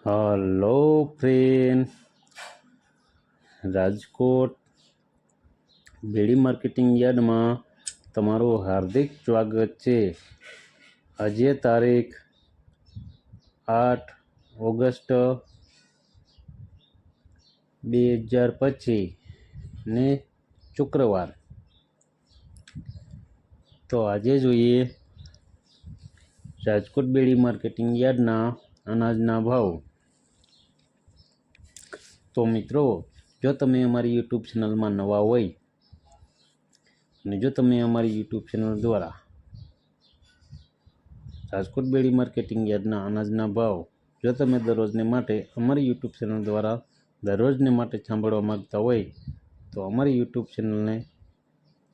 Hello friend, Rajkot બેડી marketing યાર્ડમાં તમારું હાર્દિક સ્વાગત છે। આજે તારીખ 8 ઓગસ્ટ 2025 ને શુક્રવાર। તો આજે જોઈએ રાજકોટ બેડી માર્કેટિંગ યાર્ડના અનાજના ભાવ। તો મિત્રો, જો તમે અમારી યુટ્યુબ ચેનલમાં નવા હોય અને જો તમે અમારી યુટ્યુબ ચેનલ દ્વારા રાજકોટ બેડી માર્કેટિંગ યાર્ડના અનાજના ભાવ જો તમે દરરોજને માટે અમારી યુટ્યુબ ચેનલ દ્વારા દરરોજને માટે સાંભળવા માગતા હોય તો અમારી યુટ્યુબ ચેનલને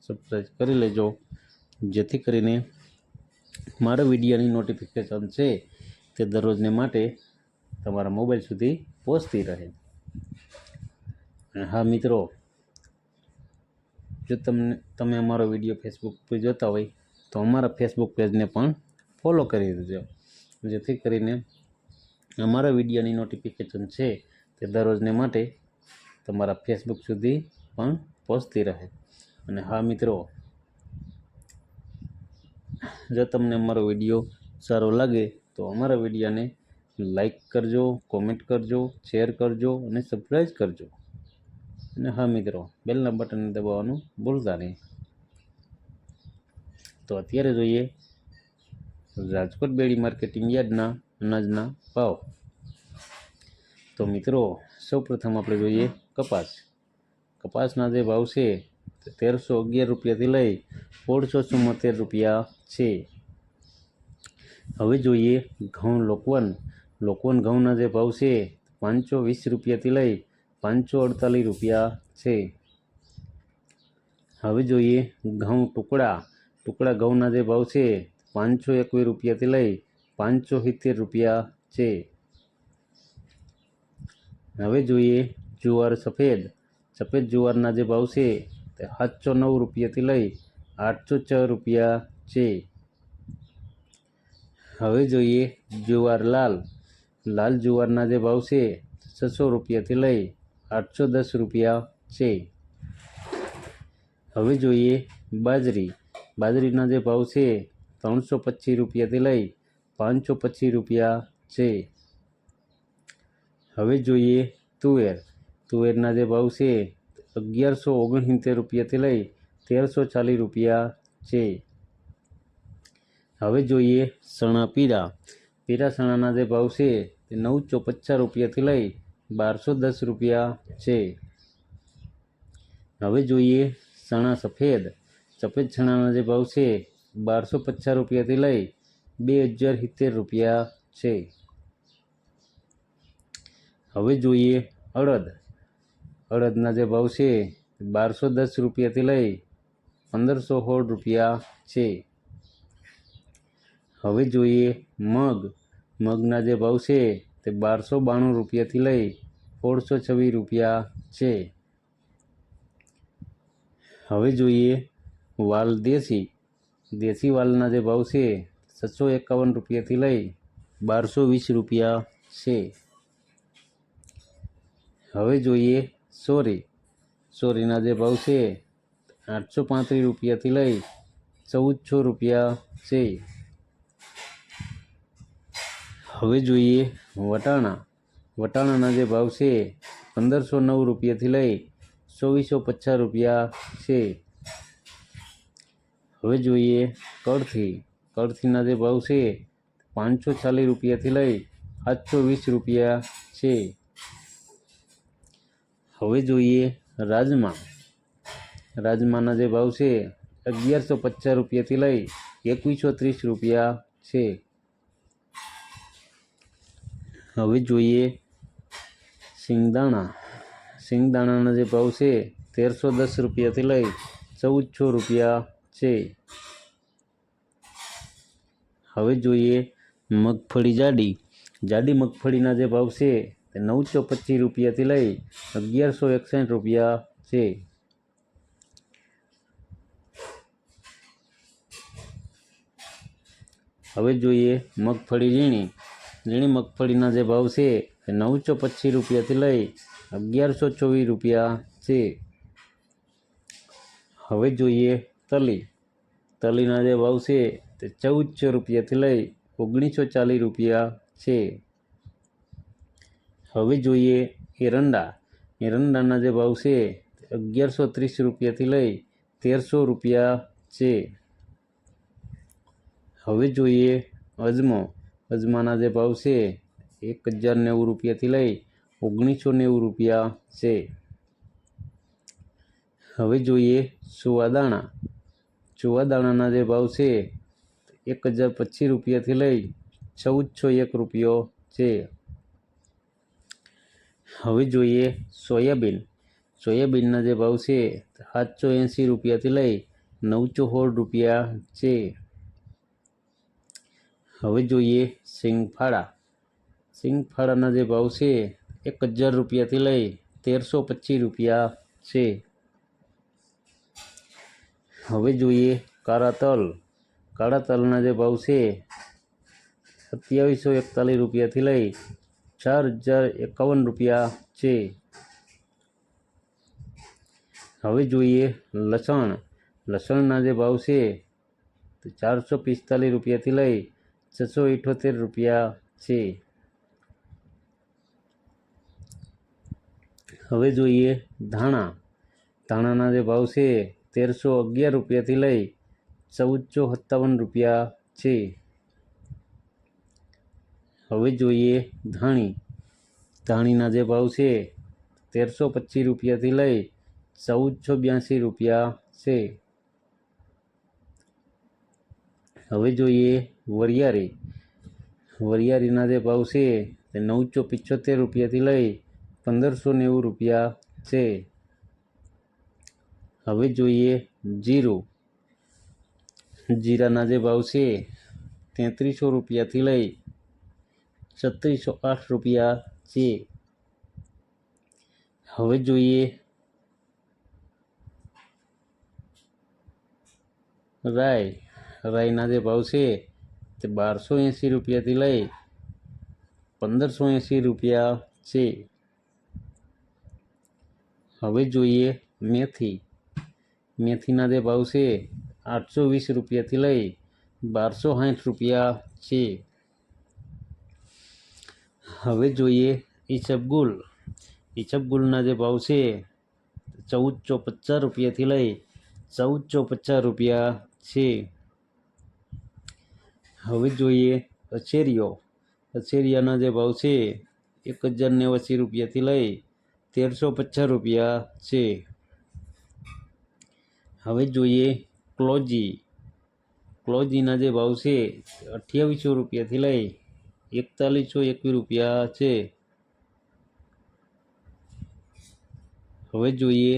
સબસ્ક્રાઈબ કરી લેજો, જેથી કરીને મારા વિડીયોની નોટિફિકેશન છે તે દરરોજને માટે તમારા મોબાઈલ સુધી પહોંચતી રહે। અને હા મિત્રો, જો તમે અમારો વિડીયો ફેસબુક પર જોતા હોય તો અમારા ફેસબુક પેજને પણ ફોલો કરી દેજો, જેથી કરીને અમારા વિડીયોની નોટિફિકેશન છે તે દરરોજને માટે તમારા ફેસબુક સુધી પણ પહોંચતી રહે। અને હા મિત્રો, જો તમને અમારો વિડીયો સારો લાગે તો અમારા વિડીયોને લાઈક કરજો, કોમેન્ટ કરજો, શેર કરજો અને સબસ્ક્રાઈબ કરજો। અને હા મિત્રો, બેલના બટનને દબાવવાનું ભૂલતા નહીં। તો અત્યારે જોઈએ રાજકોટ બેડી માર્કેટિંગ યાર્ડના અનાજના ભાવ। તો મિત્રો, સૌપ્રથમ આપણે જોઈએ કપાસના જે ભાવ છે તે 1311 રૂપિયાથી લઈ 1674 રૂપિયા છે। હવે જોઈએ ઘઉં લોકવન ઘઉંના જે ભાવ છે 520 રૂપિયાથી લઈ 548 રૂપિયા છે। હવે જોઈએ ઘઉં ટુકડા ઘઉંના જે ભાવ છે 521 રૂપિયાથી લઈ 570 રૂપિયા છે। હવે જોઈએ જુવાર સફેદ જુવારના જે ભાવ છે તે 709 રૂપિયાથી લઈ 804 રૂપિયા છે। હવે જોઈએ જુવાર લાલ જુવારના જે ભાવ છે 600 રૂપિયાથી લઈ 810 રૂપિયા છે। હવે જોઈએ બાજરીના જે ભાવ છે 325 રૂપિયાથી લઈ 525 રૂપિયા છે। હવે જોઈએ તુવેરના જે ભાવ છે 1169 રૂપિયાથી લઈ 1340 રૂપિયા છે। હવે જોઈએ ચણા પીળા ચણાના જે ભાવ છે તે 950 રૂપિયાથી લઈ 1210 રૂપિયા છે। હવે જોઈએ ચણા સફેદ ચણાના જે ભાવ છે 1250 રૂપિયાથી લઈ 2070 રૂપિયા છે। હવે જોઈએ અડદના જે ભાવ છે 1210 રૂપિયાથી લઈ 1516 રૂપિયા છે। હવે જોઈએ મગના જે ભાવ છે તે 1292 રૂપિયાથી લઈ 1626 રૂપિયા છે। હવે જોઈએ વાલ દેશી વાલના જે ભાવ છે 651 રૂપિયાથી લઈ 1220 રૂપિયા છે। હવે જોઈએ સોરીના જે ભાવ છે 835 રૂપિયાથી લઈ 1400 રૂપિયા છે। હવે જોઈએ વટાણાના જે ભાવ છે 1509 રૂપિયાથી લઈ 2450 રૂપિયા છે। હવે જોઈએ કળથીના જે ભાવ છે 540 રૂપિયાથી લઈ 720 રૂપિયા છે। હવે જોઈએ રાજમાના જે ભાવ છે 1150 રૂપિયાથી લઈ 2130 રૂપિયા છે। હવે જોઈએ સિંગદાણાના જે ભાવ છે 1310 રૂપિયાથી લઈ 1400 રૂપિયા છે। હવે જોઈએ જાડી મગફળીના જે ભાવ છે તે 925 રૂપિયાથી લઈ 1161 રૂપિયા છે। હવે જોઈએ મગફળી ઝીણી ઝીણી મગફળીના જે ભાવ છે એ 925 રૂપિયાથી લઈ 1124 રૂપિયા છે. હવે જોઈએ તલીના જે ભાવ છે તે 1400 રૂપિયાથી લઈ 1940 રૂપિયા છે. હવે જોઈએ એરંડાના જે ભાવ છે તે 1130 રૂપિયાથી લઈ 1300 રૂપિયા છે. હવે જોઈએ અજમાના જે ભાવ છે 1090 રૂપિયાથી લઈ 1990 રૂપિયા છે. હવે જોઈએ ચુવાદાણાના જે ભાવ છે 1025 રૂપિયાથી લઈ 1401 રૂપિયો છે. હવે જોઈએ સોયાબીનના જે ભાવ છે 780 રૂપિયાથી લઈ 916 રૂપિયા છે. હવે જોઈએ સિંગફાળાના જે ભાવ છે 1000 રૂપિયાથી લઈ 1325 રૂપિયા છે. હવે જોઈએ કાળા તલના જે ભાવ છે 2741 રૂપિયાથી લઈ 4051 રૂપિયા છે. હવે જોઈએ લસણના જે ભાવ છે 445 રૂપિયાથી લઈ 678 રૂપિયા છે. હવે જોઈએ ધાણાના જે ભાવ છે 1311 રૂપિયાથી લઈ 1457 રૂપિયા છે. હવે જોઈએ ધાણીના જે ભાવ છે 1325 રૂપિયાથી લઈ 1482 રૂપિયા છે. હવે જોઈએ વરિયાળીના જે ભાવ છે તે 975 રૂપિયાથી લઈ 1590 રૂપિયા છે. હવે જોઈએ જીરાના જે ભાવ છે 3300 રૂપિયાથી લઈ 3608 રૂપિયા છે. હવે જોઈએ રાઈના જે ભાવ છે તે 1280 રૂપિયાથી લઈ 1580 રૂપિયા છે. હવે જોઈએ મેથીના જે ભાવ છે 820 રૂપિયાથી લઈ 1260 રૂપિયા છે. હવે જોઈએ ઈસબગુલના જે ભાવ છે 1450 રૂપિયાથી લઈ 1450 રૂપિયા છે. હવે જોઈએ અચેરિયાના જે ભાવ છે 1089 રૂપિયાથી લઈ 1350 રૂપિયા છે. હવે જોઈએ ક્લોજીના જે ભાવ છે 2800 રૂપિયાથી લઈ 4121 રૂપિયા છે. હવે જોઈએ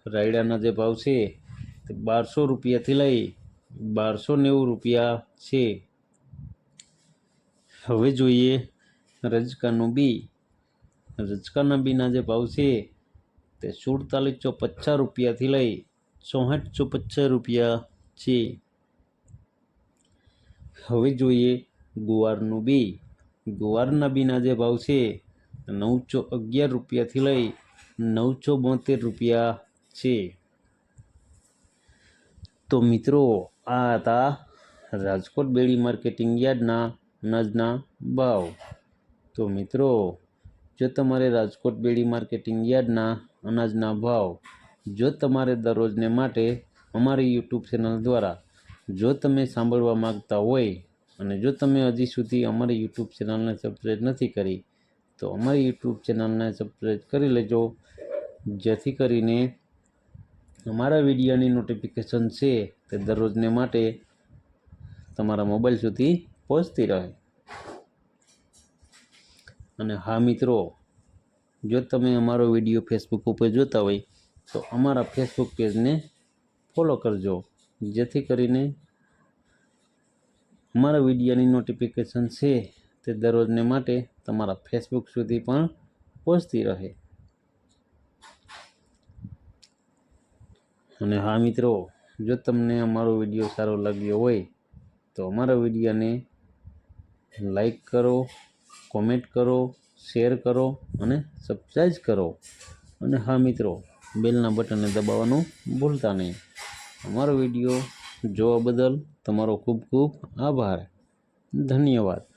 રાયડાના જે ભાવ છે તે 1200 રૂપિયાથી લઈ 1290 રૂપિયા છે. હવે જોઈએ રજકાના બીના જે ભાવ છે તે 4750 રૂપિયાથી લઈ 6450 રૂપિયા છે. હવે જોઈએ ગુવારના બીના જે ભાવ છે 911 રૂપિયાથી લઈ 972 રૂપિયા છે. તો મિત્રો આ હતા રાજકોટ બેડી માર્કેટિંગ યાર્ડના અનાજના ભાવ. તો મિત્રો જો તમારે રાજકોટ બેડી માર્કેટિંગ યાર્ડના અનાજના ભાવ જો તમારે દરરોજને માટે અમારી યુટ્યુબ ચેનલ દ્વારા જો તમે સાંભળવા માગતા હોય અને જો તમે હજી સુધી અમારી યુટ્યુબ ચેનલને સબસ્ક્રાઈબ નથી કરી તો અમારી યુટ્યુબ ચેનલને સબસ્ક્રાઈબ કરી લેજો, જેથી કરીને અમારા વિડીયોની નોટિફિકેશન છે તે દરરોજને માટે તમારા મોબાઈલ સુધી પહોંચતી રહે. અને હા મિત્રો, જો તમે અમારો વિડીયો ફેસબુક ઉપર જોતા હોય તો અમારા ફેસબુક પેજને ફોલો કરજો, જેથી કરીને અમારા વિડીયોની નોટિફિકેશન છે તે દરરોજને માટે તમારા ફેસબુક સુધી પણ પહોંચતી રહે. અને હા મિત્રો, જો તમને અમારો વિડીયો સારો લાગ્યો હોય તો અમારા વિડીયોને લાઈક કરો, કોમેન્ટ કરો, શેર કરો અને સબસ્ક્રાઈબ કરો. અને હા મિત્રો, બેલના બટનને દબાવવાનું ભૂલતા નહીં. અમારો વિડીયો જોવા બદલ તમારો ખૂબ ખૂબ આભાર. ધન્યવાદ.